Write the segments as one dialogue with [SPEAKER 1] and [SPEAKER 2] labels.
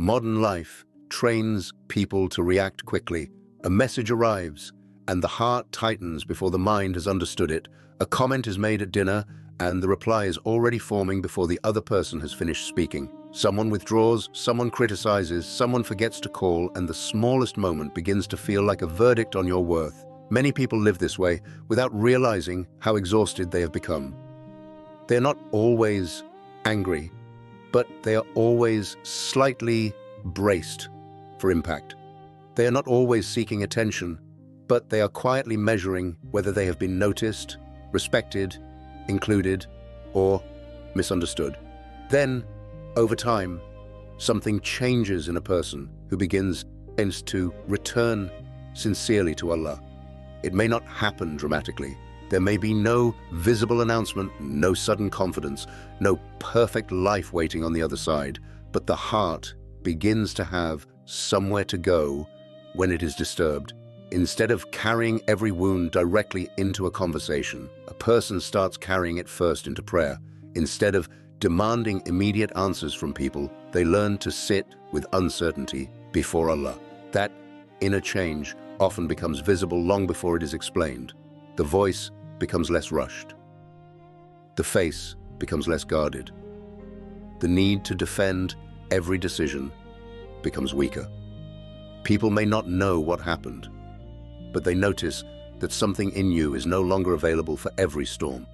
[SPEAKER 1] Modern life trains people to react quickly. A message arrives, and the heart tightens before the mind has understood it. A comment is made at dinner, and the reply is already forming before the other person has finished speaking. Someone withdraws, someone criticizes, someone forgets to call, and the smallest moment begins to feel like a verdict on your worth. Many people live this way without realizing how exhausted they have become. They are not always angry, but they are always slightly braced for impact. They are not always seeking attention, but they are quietly measuring whether they have been noticed, respected, included, or misunderstood. Then, over time, something changes in a person who begins to return sincerely to Allah. It may not happen dramatically. There may be no visible announcement, no sudden confidence, no perfect life waiting on the other side, but the heart begins to have somewhere to go when it is disturbed. Instead of carrying every wound directly into a conversation, a person starts carrying it first into prayer. Instead of demanding immediate answers from people, they learn to sit with uncertainty before Allah. That inner change often becomes visible long before it is explained. The voice becomes less rushed. The face becomes less guarded. The need to defend every decision becomes weaker. People may not know what happened, but they notice that something in you is no longer available for every storm.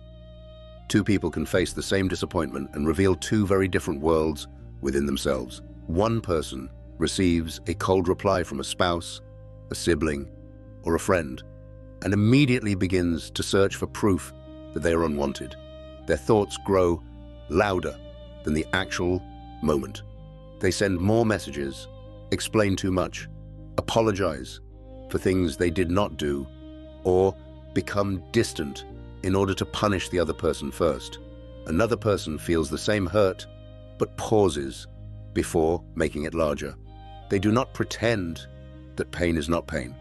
[SPEAKER 1] Two people can face the same disappointment and reveal two very different worlds within themselves. One person receives a cold reply from a spouse, a sibling, or a friend, and immediately begins to search for proof that they are unwanted. Their thoughts grow louder than the actual moment. They send more messages, explain too much, apologize for things they did not do, or become distant in order to punish the other person first. Another person feels the same hurt, but pauses before making it larger. They do not pretend that pain is not pain.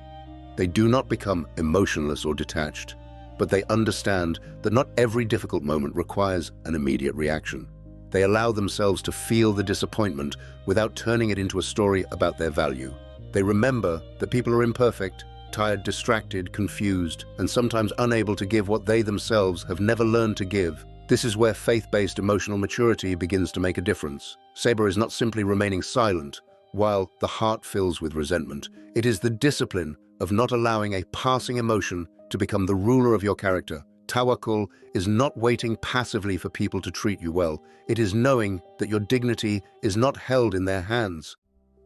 [SPEAKER 1] They do not become emotionless or detached, but they understand that not every difficult moment requires an immediate reaction. They allow themselves to feel the disappointment without turning it into a story about their value. They remember that people are imperfect, tired, distracted, confused, and sometimes unable to give what they themselves have never learned to give. This is where faith-based emotional maturity begins to make a difference. Sabr is not simply remaining silent while the heart fills with resentment. It is the discipline of not allowing a passing emotion to become the ruler of your character. Tawakkul is not waiting passively for people to treat you well. It is knowing that your dignity is not held in their hands.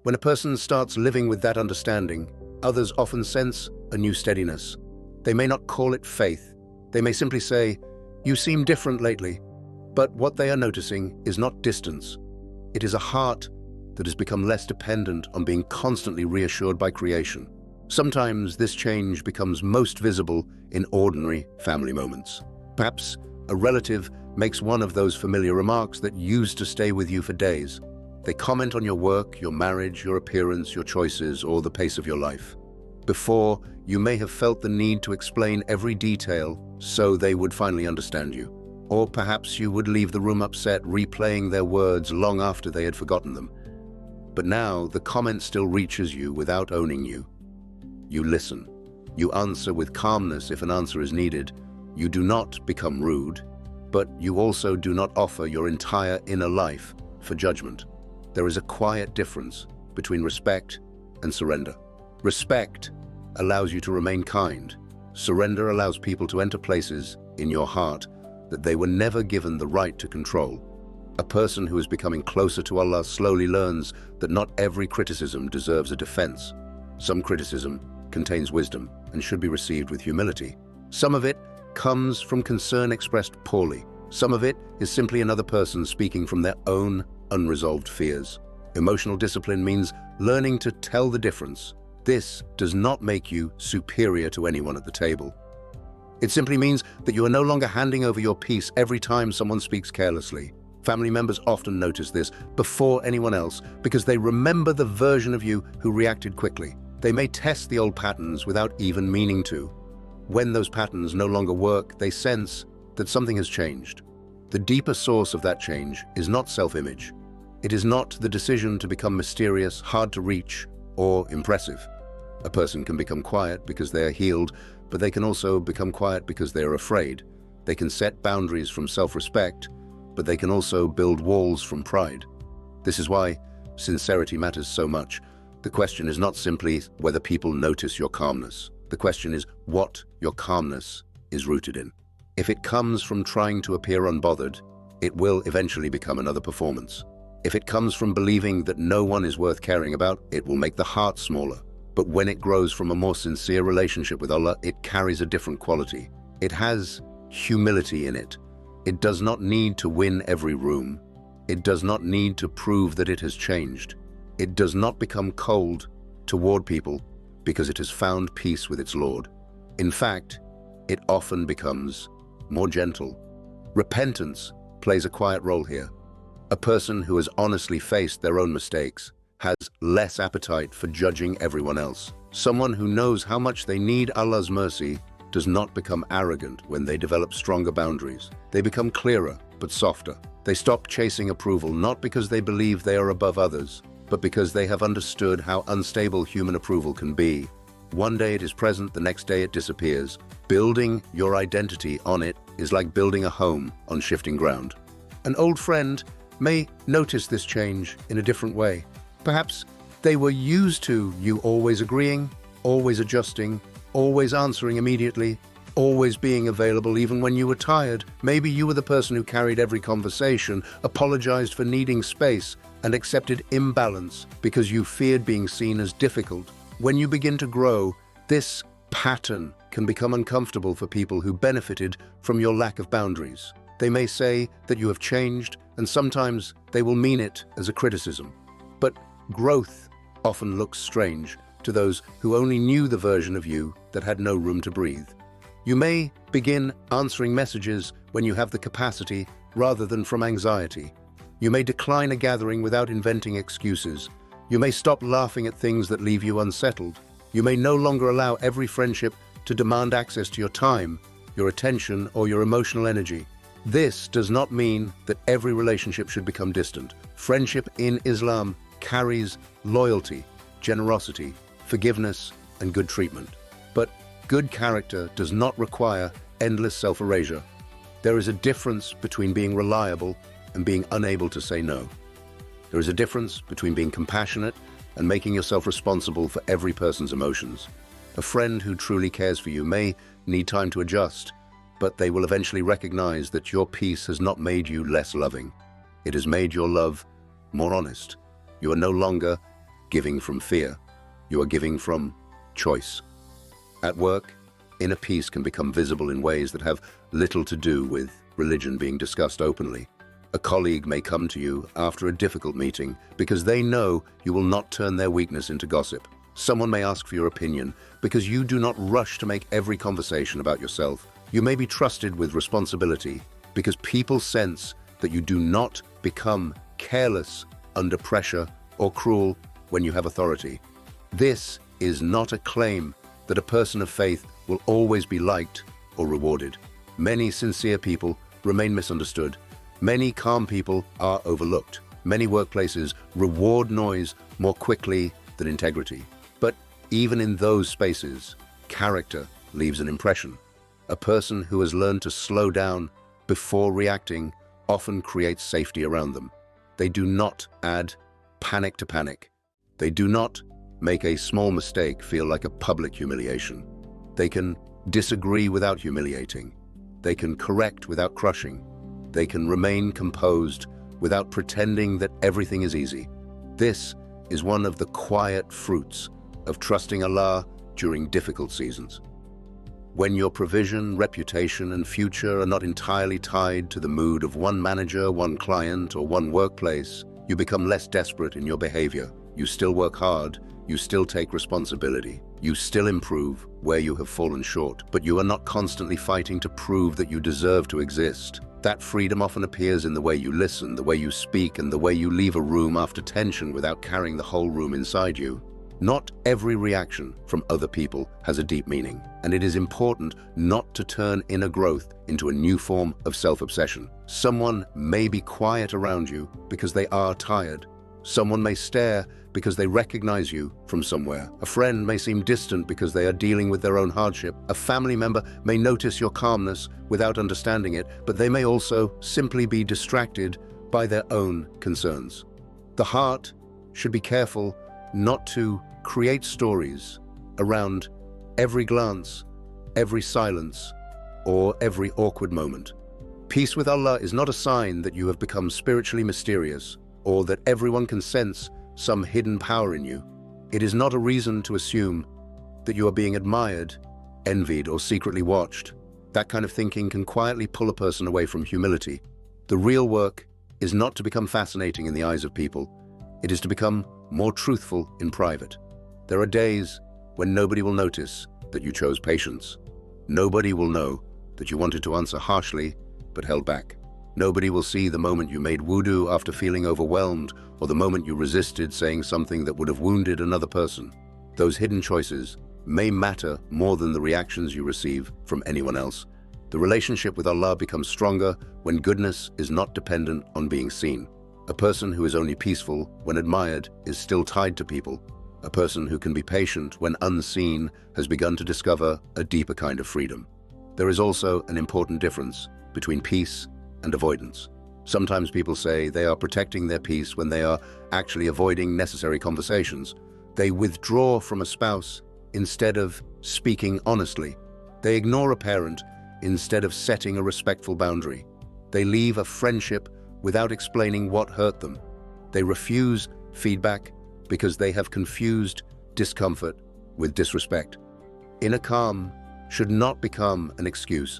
[SPEAKER 1] When a person starts living with that understanding, others often sense a new steadiness. They may not call it faith. They may simply say, "You seem different lately." But what they are noticing is not distance. It is a heart that has become less dependent on being constantly reassured by creation. Sometimes this change becomes most visible in ordinary family moments. Perhaps a relative makes one of those familiar remarks that used to stay with you for days. They comment on your work, your marriage, your appearance, your choices, or the pace of your life. Before, you may have felt the need to explain every detail so they would finally understand you. Or perhaps you would leave the room upset, replaying their words long after they had forgotten them. But now the comment still reaches you without owning you. You listen. You answer with calmness if an answer is needed. You do not become rude, but you also do not offer your entire inner life for judgment. There is a quiet difference between respect and surrender. Respect allows you to remain kind. Surrender allows people to enter places in your heart that they were never given the right to control. A person who is becoming closer to Allah slowly learns that not every criticism deserves a defense. Some criticism contains wisdom and should be received with humility. Some of it comes from concern expressed poorly. Some of it is simply another person speaking from their own unresolved fears. Emotional discipline means learning to tell the difference. This does not make you superior to anyone at the table. It simply means that you are no longer handing over your peace every time someone speaks carelessly. Family members often notice this before anyone else because they remember the version of you who reacted quickly. They may test the old patterns without even meaning to. When those patterns no longer work, they sense that something has changed. The deeper source of that change is not self-image. It is not the decision to become mysterious, hard to reach, or impressive. A person can become quiet because they are healed, but they can also become quiet because they are afraid. They can set boundaries from self-respect, but they can also build walls from pride. This is why sincerity matters so much. The question is not simply whether people notice your calmness. The question is what your calmness is rooted in. If it comes from trying to appear unbothered, it will eventually become another performance. If it comes from believing that no one is worth caring about, it will make the heart smaller. But when it grows from a more sincere relationship with Allah, it carries a different quality. It has humility in it. It does not need to win every room. It does not need to prove that it has changed. It does not become cold toward people because it has found peace with its Lord. In fact, it often becomes more gentle. Repentance plays a quiet role here. A person who has honestly faced their own mistakes has less appetite for judging everyone else. Someone who knows how much they need Allah's mercy does not become arrogant when they develop stronger boundaries. They become clearer but softer. They stop chasing approval not because they believe they are above others, but because they have understood how unstable human approval can be. One day it is present, the next day it disappears. Building your identity on it is like building a home on shifting ground. An old friend may notice this change in a different way. Perhaps they were used to you always agreeing, always adjusting, always answering immediately, always being available even when you were tired. Maybe you were the person who carried every conversation, apologized for needing space, and accepted imbalance because you feared being seen as difficult. When you begin to grow, this pattern can become uncomfortable for people who benefited from your lack of boundaries. They may say that you have changed, and sometimes they will mean it as a criticism. But growth often looks strange to those who only knew the version of you that had no room to breathe. You may begin answering messages when you have the capacity rather than from anxiety. You may decline a gathering without inventing excuses. You may stop laughing at things that leave you unsettled. You may no longer allow every friendship to demand access to your time, your attention, or your emotional energy. This does not mean that every relationship should become distant. Friendship in Islam carries loyalty, generosity, forgiveness, and good treatment. But good character does not require endless self-erasure. There is a difference between being reliable and being unable to say no. There is a difference between being compassionate and making yourself responsible for every person's emotions. A friend who truly cares for you may need time to adjust, but they will eventually recognize that your peace has not made you less loving. It has made your love more honest. You are no longer giving from fear. You are giving from choice. At work, inner peace can become visible in ways that have little to do with religion being discussed openly. A colleague may come to you after a difficult meeting because they know you will not turn their weakness into gossip. Someone may ask for your opinion because you do not rush to make every conversation about yourself. You may be trusted with responsibility because people sense that you do not become careless under pressure or cruel when you have authority. This is not a claim that a person of faith will always be liked or rewarded. Many sincere people remain misunderstood. Many calm people are overlooked. Many workplaces reward noise more quickly than integrity. But even in those spaces, character leaves an impression. A person who has learned to slow down before reacting often creates safety around them. They do not add panic to panic. They do not make a small mistake feel like a public humiliation. They can disagree without humiliating. They can correct without crushing. They can remain composed without pretending that everything is easy. This is one of the quiet fruits of trusting Allah during difficult seasons. When your provision, reputation, and future are not entirely tied to the mood of one manager, one client, or one workplace, you become less desperate in your behavior. You still work hard, you still take responsibility, you still improve where you have fallen short, but you are not constantly fighting to prove that you deserve to exist. That freedom often appears in the way you listen, the way you speak, and the way you leave a room after tension without carrying the whole room inside you. Not every reaction from other people has a deep meaning, and it is important not to turn inner growth into a new form of self-obsession. Someone may be quiet around you because they are tired. Someone may stare because they recognize you from somewhere. A friend may seem distant because they are dealing with their own hardship. A family member may notice your calmness without understanding it, but they may also simply be distracted by their own concerns. The heart should be careful not to create stories around every glance, every silence, or every awkward moment. Peace with Allah is not a sign that you have become spiritually mysterious or that everyone can sense some hidden power in you. It is not a reason to assume that you are being admired, envied, or secretly watched. That kind of thinking can quietly pull a person away from humility. The real work is not to become fascinating in the eyes of people. It is to become more truthful in private. There are days when nobody will notice that you chose patience. Nobody will know that you wanted to answer harshly but held back. Nobody will see the moment you made wudu after feeling overwhelmed, or the moment you resisted saying something that would have wounded another person. Those hidden choices may matter more than the reactions you receive from anyone else. The relationship with Allah becomes stronger when goodness is not dependent on being seen. A person who is only peaceful when admired is still tied to people. A person who can be patient when unseen has begun to discover a deeper kind of freedom. There is also an important difference between peace and avoidance. Sometimes people say they are protecting their peace when they are actually avoiding necessary conversations. They withdraw from a spouse instead of speaking honestly. They ignore a parent instead of setting a respectful boundary. They leave a friendship without explaining what hurt them. They refuse feedback because they have confused discomfort with disrespect. Inner calm should not become an excuse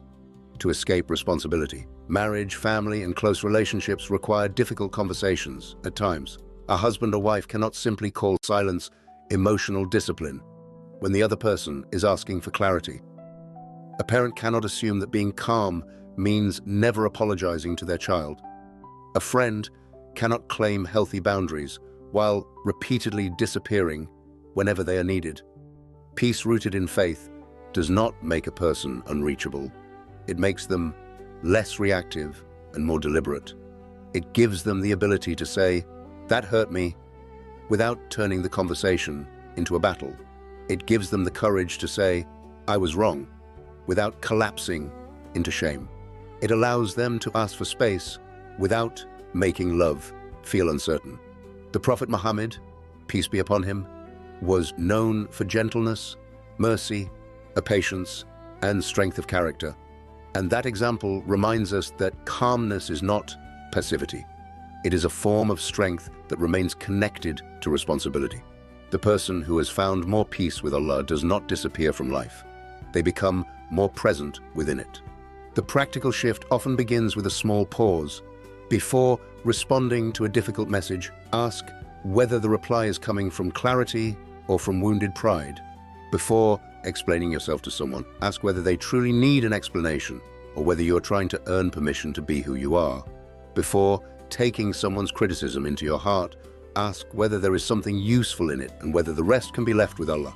[SPEAKER 1] to escape responsibility. Marriage, family, and close relationships require difficult conversations at times. A husband or wife cannot simply call silence emotional discipline when the other person is asking for clarity. A parent cannot assume that being calm means never apologizing to their child. A friend cannot claim healthy boundaries while repeatedly disappearing whenever they are needed. Peace rooted in faith does not make a person unreachable. It makes them less reactive and more deliberate. It gives them the ability to say, "That hurt me," without turning the conversation into a battle. It gives them the courage to say, "I was wrong," without collapsing into shame. It allows them to ask for space without making love feel uncertain. The Prophet Muhammad, peace be upon him, was known for gentleness, mercy, patience, and strength of character. And that example reminds us that calmness is not passivity. It is a form of strength that remains connected to responsibility. The person who has found more peace with Allah does not disappear from life. They become more present within it. The practical shift often begins with a small pause. Before responding to a difficult message, ask whether the reply is coming from clarity or from wounded pride. Before explaining yourself to someone, ask whether they truly need an explanation or whether you are trying to earn permission to be who you are. Before taking someone's criticism into your heart, ask whether there is something useful in it and whether the rest can be left with Allah.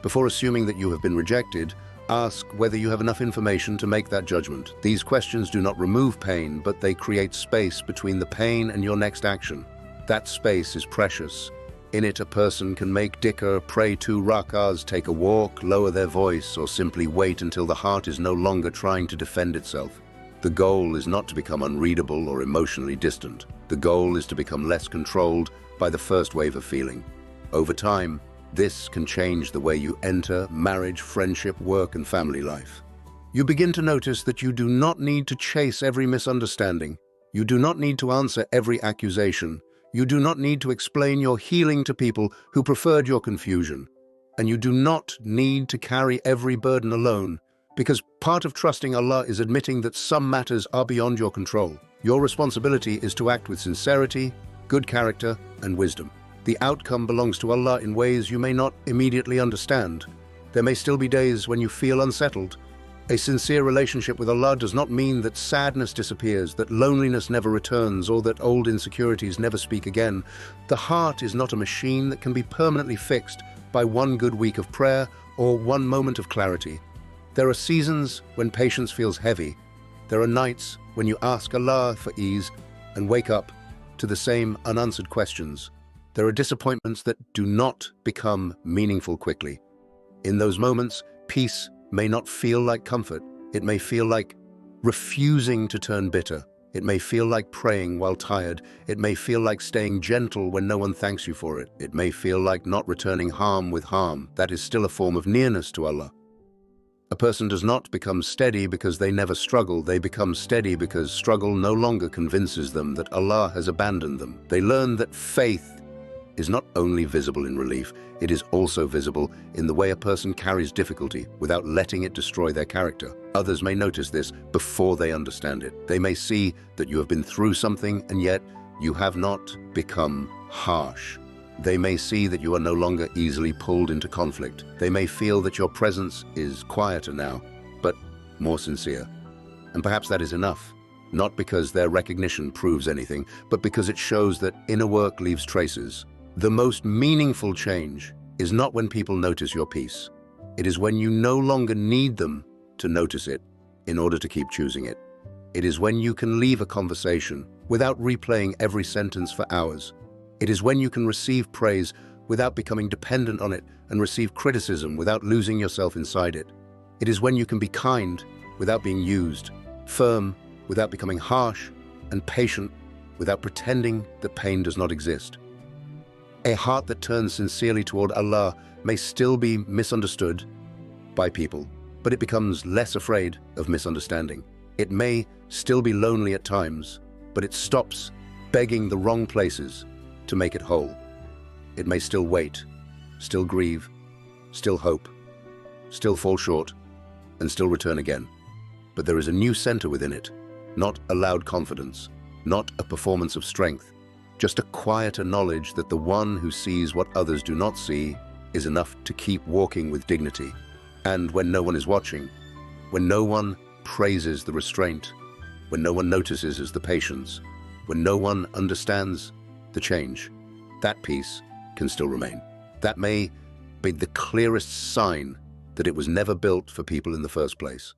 [SPEAKER 1] Before assuming that you have been rejected, ask whether you have enough information to make that judgment. These questions do not remove pain, but they create space between the pain and your next action. That space is precious. In it, a person can make dhikr, pray 2 rak'ahs, take a walk, lower their voice, or simply wait until the heart is no longer trying to defend itself. The goal is not to become unreadable or emotionally distant. The goal is to become less controlled by the first wave of feeling. Over time, this can change the way you enter marriage, friendship, work, and family life. You begin to notice that you do not need to chase every misunderstanding. You do not need to answer every accusation. You do not need to explain your healing to people who preferred your confusion. And you do not need to carry every burden alone, because part of trusting Allah is admitting that some matters are beyond your control. Your responsibility is to act with sincerity, good character, and wisdom. The outcome belongs to Allah in ways you may not immediately understand. There may still be days when you feel unsettled, A sincere relationship with Allah does not mean that sadness disappears, that loneliness never returns, or that old insecurities never speak again. The heart is not a machine that can be permanently fixed by one good week of prayer or one moment of clarity. There are seasons when patience feels heavy. There are nights when you ask Allah for ease and wake up to the same unanswered questions. There are disappointments that do not become meaningful quickly. In those moments, peace may not feel like comfort. It may feel like refusing to turn bitter. It may feel like praying while tired. It may feel like staying gentle when no one thanks you for it. It may feel like not returning harm with harm. That is still a form of nearness to Allah. A person does not become steady because they never struggle. They become steady because struggle no longer convinces them that Allah has abandoned them. They learn that faith is not only visible in relief, it is also visible in the way a person carries difficulty without letting it destroy their character. Others may notice this before they understand it. They may see that you have been through something and yet you have not become harsh. They may see that you are no longer easily pulled into conflict. They may feel that your presence is quieter now, but more sincere. And perhaps that is enough, not because their recognition proves anything, but because it shows that inner work leaves traces. The most meaningful change is not when people notice your peace. It is when you no longer need them to notice it in order to keep choosing it. It is when you can leave a conversation without replaying every sentence for hours. It is when you can receive praise without becoming dependent on it and receive criticism without losing yourself inside it. It is when you can be kind without being used, firm without becoming harsh, and patient without pretending that pain does not exist. A heart that turns sincerely toward Allah may still be misunderstood by people, but it becomes less afraid of misunderstanding. It may still be lonely at times, but it stops begging the wrong places to make it whole. It may still wait, still grieve, still hope, still fall short, and still return again. But there is a new center within it, not a loud confidence, not a performance of strength, just a quieter knowledge that the one who sees what others do not see is enough to keep walking with dignity. And when no one is watching, when no one praises the restraint, when no one notices the patience, when no one understands the change, that peace can still remain. That may be the clearest sign that it was never built for people in the first place.